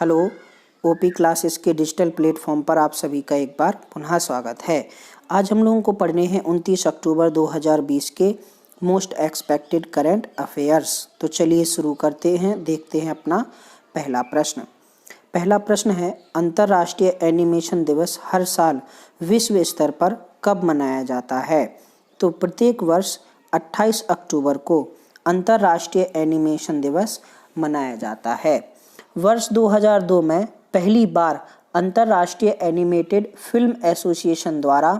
Hello, OP classes के digital platform पर आप सभी का एक बार पुनः स्वागत है। आज हम लोगों को पढ़ने हैं 29 अक्टूबर 2020 के मोस्ट एक्सपेक्टेड करंट अफेयर्स। तो चलिए शुरू करते हैं। देखते हैं अपना पहला प्रश्न। पहला प्रश्न है, अंतर्राष्ट्रीय एनिमेशन दिवस हर साल विश्व स्तर पर कब मनाया जाता है? तो प्रत्येक वर्ष 28 अक्टूबर को अंतर्राष्ट्रीय एनिमेशन दिवस मनाया जाता है। वर्ष 2002 में पहली बार अंतर्राष्ट्रीय एनिमेटेड फिल्म एसोसिएशन द्वारा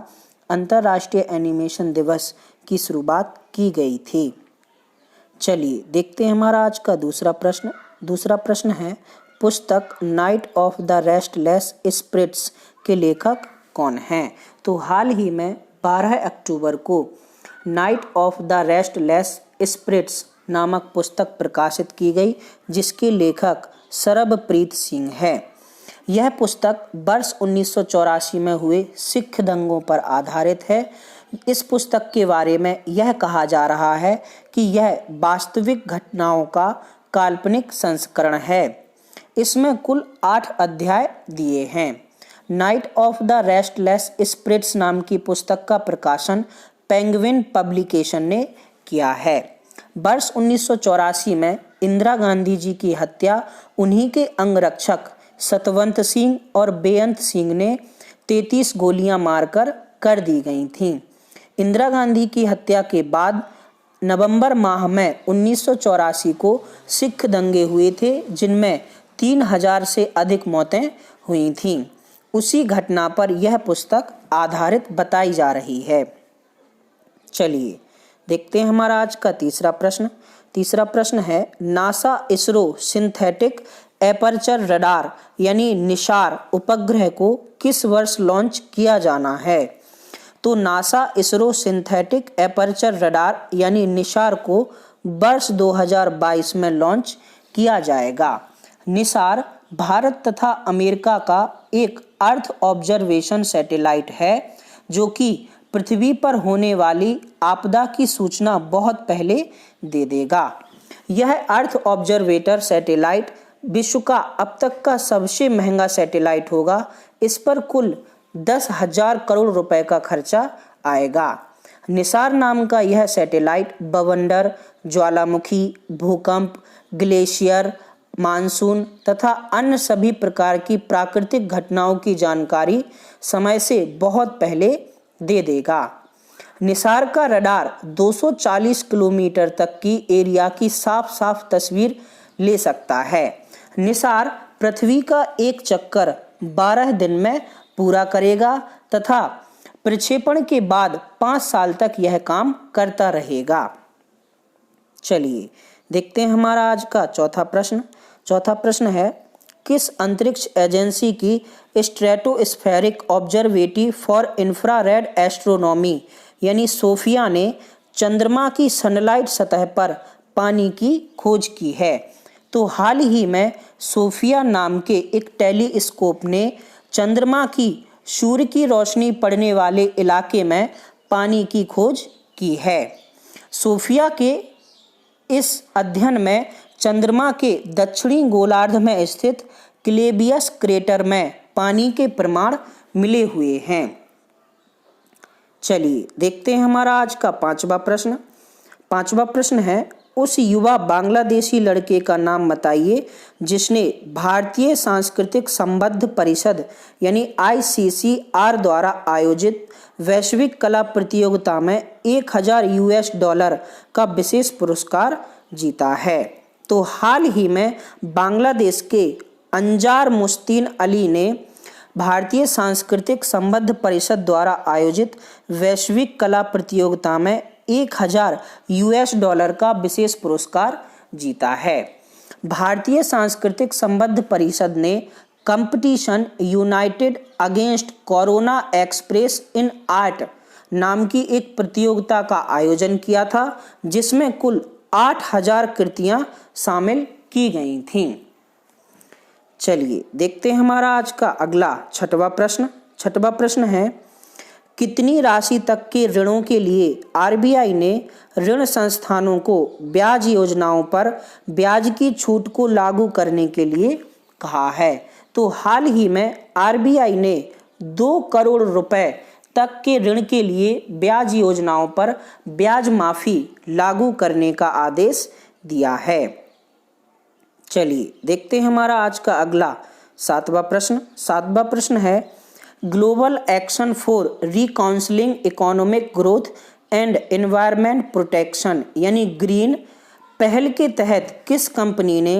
अंतर्राष्ट्रीय एनिमेशन दिवस की शुरुआत की गई थी। चलिए देखते हैं हमारा आज का दूसरा प्रश्न। दूसरा प्रश्न है, पुस्तक Night of the Restless Spirits के लेखक कौन हैं? तो हाल ही में 12 अक्टूबर को Night of the Restless Spirits नामक पुस्तक प्रकाशित की गई, जिसके लेखक सरबप्रीत सिंह है। यह पुस्तक वर्ष 1984 में हुए सिख दंगों पर आधारित है। इस पुस्तक के बारे में यह कहा जा रहा है कि यह वास्तविक घटनाओं का काल्पनिक संस्करण है। इसमें कुल 8 अध्याय दिए हैं। Night of the Restless Spirits नाम की पुस्तक का प्रकाशन पेंगुइन पब्लिकेशन ने किया है। वर्ष 1984 में इंदिरा गांधी जी की हत्या उन्हीं के अंगरक्षक सतवंत सिंह और बेअंत सिंह ने 33 गोलियां मारकर कर दी गई थीं। इंदिरा गांधी की हत्या के बाद नवंबर माह में 1984 को सिख दंगे हुए थे, जिनमें 3000 से अधिक मौतें हुई थीं। उसी घटना पर यह पुस्तक आधारित बताई जा रही है। चलिए देखते हैं हमारा आज का तीसरा प्रश्न। तीसरा प्रश्न है, NASA ISRO synthetic aperture radar यानी निशार उपग्रह को किस वर्ष लॉन्च किया जाना है? तो NASA ISRO synthetic aperture radar यानी निशार को वर्ष 2022 में लॉन्च किया जाएगा। निशार भारत तथा अमेरिका का एक अर्थ ऑब्जर्वेशन सैटेलाइट है, जो कि पृथ्वी पर होने वाली आपदा की सूचना बहुत पहले दे देगा। यह अर्थ ऑब्जर्वेटर सैटेलाइट विश्व का अब तक का सबसे महंगा सैटेलाइट होगा। इस पर कुल 10,000 करोड़ रुपए का खर्चा आएगा। निसार नाम का यह सैटेलाइट बवंडर, ज्वालामुखी, भूकंप, ग्लेशियर, मानसून तथा अन्य सभी प्रकार की प्राकृतिक घटनाओं की जानकारी समय से बहुत पहले दे देगा। निसार का रडार 240 किलोमीटर तक की एरिया की साफ साफ तस्वीर ले सकता है। निसार पृथ्वी का एक चक्कर 12 दिन में पूरा करेगा तथा प्रक्षेपण के बाद 5 साल तक यह काम करता रहेगा। चलिए देखते हैं हमारा आज का चौथा प्रश्न। चौथा प्रश्न है, किस अंतरिक्ष एजेंसी की stratospheric observatory for infrared astronomy यानी सोफिया ने चंद्रमा की सनलाइट सतह पर पानी की खोज की है? तो हाल ही में सोफिया नाम के एक टेलीस्कोप ने चंद्रमा की सूर्य की रोशनी पड़ने वाले इलाके में पानी की खोज की है। सोफिया के इस अध्ययन में चंद्रमा के दक्षिणी गोलार्ध में स्थित क्लेबियस क्रेटर में पानी के प्रमाण मिले हुए हैं। चलिए देखते हैं हमारा आज का पांचवा प्रश्न। पांचवा प्रश्न है, उस युवा बांग्लादेशी लड़के का नाम बताइए जिसने भारतीय सांस्कृतिक संबद्ध परिषद यानी ICCR द्वारा आयोजित वैश्विक कला प्रतियोगिता में $1000 का विशेष पुरस्कार जीता है। तो हाल ही में बांग्लादेश के अंजार मुस्तीन अली ने भारतीय सांस्कृतिक संबद्ध परिषद द्वारा आयोजित वैश्विक कला प्रतियोगिता में $1000 का विशेष पुरस्कार जीता है। भारतीय सांस्कृतिक संबद्ध परिषद ने competition United against corona express in art नाम की एक प्रतियोगिता का आयोजन किया था, जिसमें कुल 8000 कृतियां शामिल की गई थीं। चलिए देखते हैं हमारा आज का अगला छठवां प्रश्न। छठवां प्रश्न है, कितनी राशि तक के ऋणों के लिए RBI ने ऋण संस्थानों को ब्याज योजनाओं पर ब्याज की छूट को लागू करने के लिए कहा है। तो हाल ही में आरबीआई ने 2 करोड़ रुपए तक के ऋण के लिए ब्याज योजनाओं पर ब्याज माफी लागू करने का आदेश दिया है। चलिए देखते हैं हमारा आज का अगला 7वां प्रश्न। 7वां प्रश्न है, global action for reconciling economic growth and environment protection यानी ग्रीन पहल के तहत किस कंपनी ने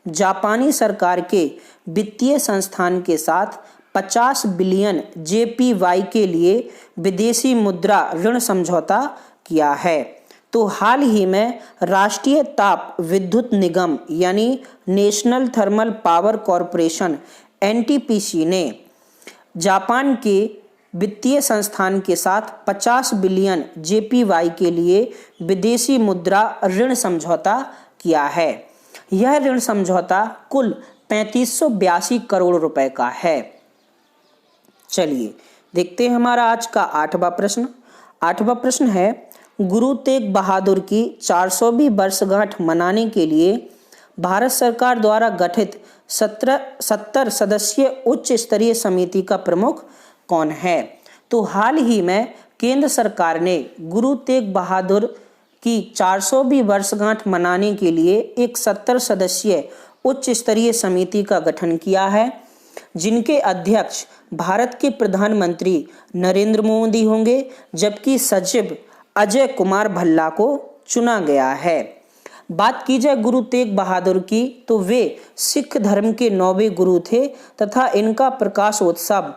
जापानी सरकार के वित्तीय संस्थान के साथ 50 बिलियन जेपीवाई के लिए विदेशी मुद्रा ऋण समझौता किया है? तो हाल ही में राष्ट्रीय ताप विद्युत निगम यानी national thermal power corporation NTPC ने जापान के वित्तीय संस्थान के साथ 50 बिलियन जेपीवाई के लिए विदेशी मुद्रा ऋण समझौता किया है। यह ऋण समझौता कुल 3582 करोड़ रुपए का है। चलिए देखते हैं हमारा आज का 8वां प्रश्न। 8वां प्रश्न है, गुरु तेग बहादुर की 400वीं वर्षगांठ मनाने के लिए भारत सरकार द्वारा गठित 70 सदस्यीय उच्च स्तरीय समिति का प्रमुख कौन है? तो हाल ही में केंद्र सरकार ने गुरु तेग बहादुर की 400वीं वर्षगांठ मनाने के लिए एक 70 सदस्यीय उच्च स्तरीय समिति का गठन किया है, जिनके अध्यक्ष भारत के प्रधानमंत्री नरेंद्र मोदी होंगे, जबकि सचिव अजय कुमार भल्ला को चुना गया है। बात की जाए गुरु तेग बहादुर की तो वे सिख धर्म के 9वें गुरु थे तथा इनका प्रकाशोत्सव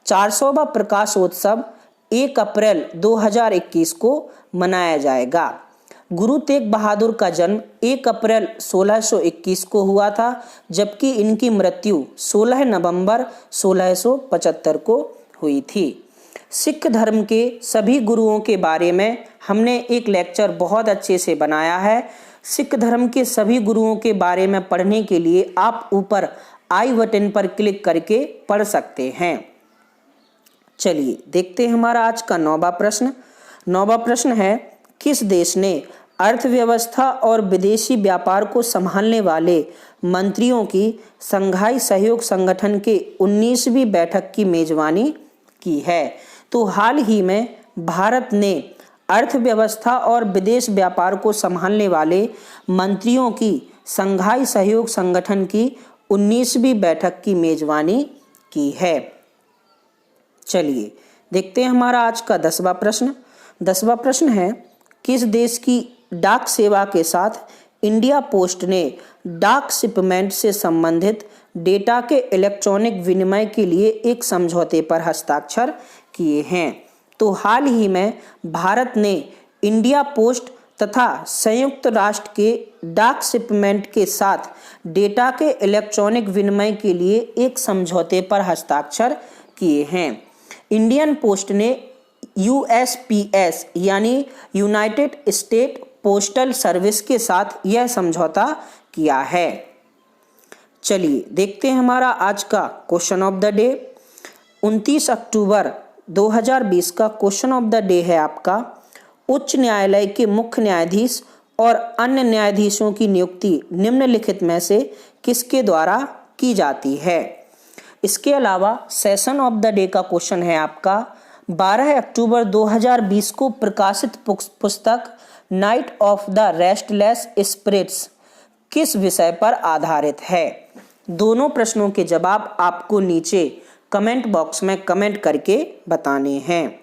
400वां प्रकाशोत्सव 1 अप्रैल 2021 को मनाया जाएगा। गुरु तेग बहादुर का जन्म 1 अप्रैल 1621 को हुआ था, जबकि इनकी मृत्यु 16 नवंबर 1675 को हुई थी। सिख धर्म के सभी गुरुओं के बारे में हमने एक लेक्चर बहुत अच्छे से बनाया है। सिख धर्म के सभी गुरुओं के बारे में पढ़ने के लिए आप ऊपर आई बटन पर क्लिक करके पढ़ सकते हैं। चलिए देखते हैं हमारा आज का 9वां प्रश्न। 9वां प्रश्न है, किस देश ने अर्थव्यवस्था और विदेशी व्यापार को संभालने वाले मंत्रियों की शंघाई सहयोग संगठन के 19वीं बैठक की मेजबानी की है? तो हाल ही में भारत ने अर्थव्यवस्था और विदेश व्यापार को संभालने वाले मंत्रियों की शंघाई सहयोग संगठन की 19वीं बैठक की मेजबानी की है। चलिए देखते हैं हमारा आज का 10वां प्रश्न। 10वां प्रश्न है, किस देश की डाक सेवा के साथ इंडिया पोस्ट ने डाक शिपमेंट से संबंधित डेटा के इलेक्ट्रॉनिक विनिमय के लिए एक समझौते पर हस्ताक्षर किए हैं? तो हाल ही में भारत ने इंडिया पोस्ट तथा संयुक्त राष्ट्र के डाक शिपमेंट के साथ डेटा के इलेक्ट्रॉनिक विनिमय के लिए एक समझौते पर हस्ताक्षर किए हैं। इंडियन पोस्ट ने यूएसपीएस यानी यूनाइटेड स्टेट पोस्टल सर्विस के साथ यह समझौता किया है। चलिए देखते हैं हमारा आज का क्वेश्चन ऑफ द डे। 29 अक्टूबर 2020 का क्वेश्चन ऑफ द डे है आपका, उच्च न्यायालय के मुख्य न्यायाधीश और अन्य न्यायाधीशों की नियुक्ति निम्नलिखित में से किसके द्वारा की जाती है? इसके अलावा सेशन ऑफ द डे का क्वेश्चन है आपका, 12 अक्टूबर 2020 को प्रकाशित पुस्तक Night of the Restless Spirits किस विषय पर आधारित है? दोनों प्रश्नों के जवाब आपको नीचे कमेंट बॉक्स में कमेंट करके बताने हैं।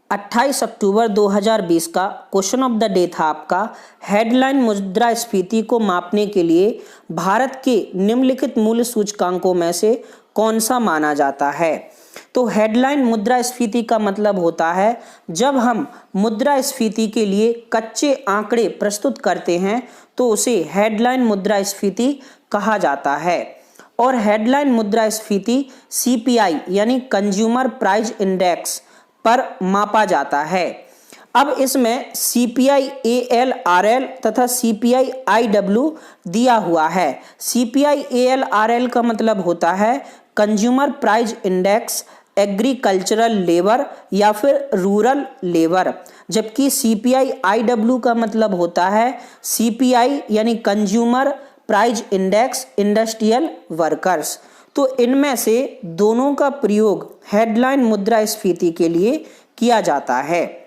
28 अक्टूबर 2020 का क्वेश्चन ऑफ द डे था आपका, हेडलाइन मुद्रास्फीति को मापने के लिए भारत के निम्नलिखित मूल्य सूचकांकों में से कौन सा माना जाता है? तो हेडलाइन मुद्रास्फीति का मतलब होता है जब हम मुद्रास्फीति के लिए कच्चे आंकड़े प्रस्तुत करते हैं तो उसे हेडलाइन मुद्रास्फीति कहा जाता है। और हेडलाइन मुद्रास्फीति सीपीआई यानी कंज्यूमर प्राइस इंडेक्स पर मापा जाता है। अब इसमें सीपीआई एएलआरएल तथा सीपीआई आईडब्ल्यू दिया हुआ है। सीपीआई एएलआरएल का मतलब होता है consumer price index agricultural labour या फिर रूरल लेबर, जबकि सीपीआई आईडब्ल्यू का मतलब होता है सीपीआई यानी consumer price index, industrial workers. तो इनमें से दोनों का प्रयोग हेडलाइन मुद्रास्फीति के लिए किया जाता है।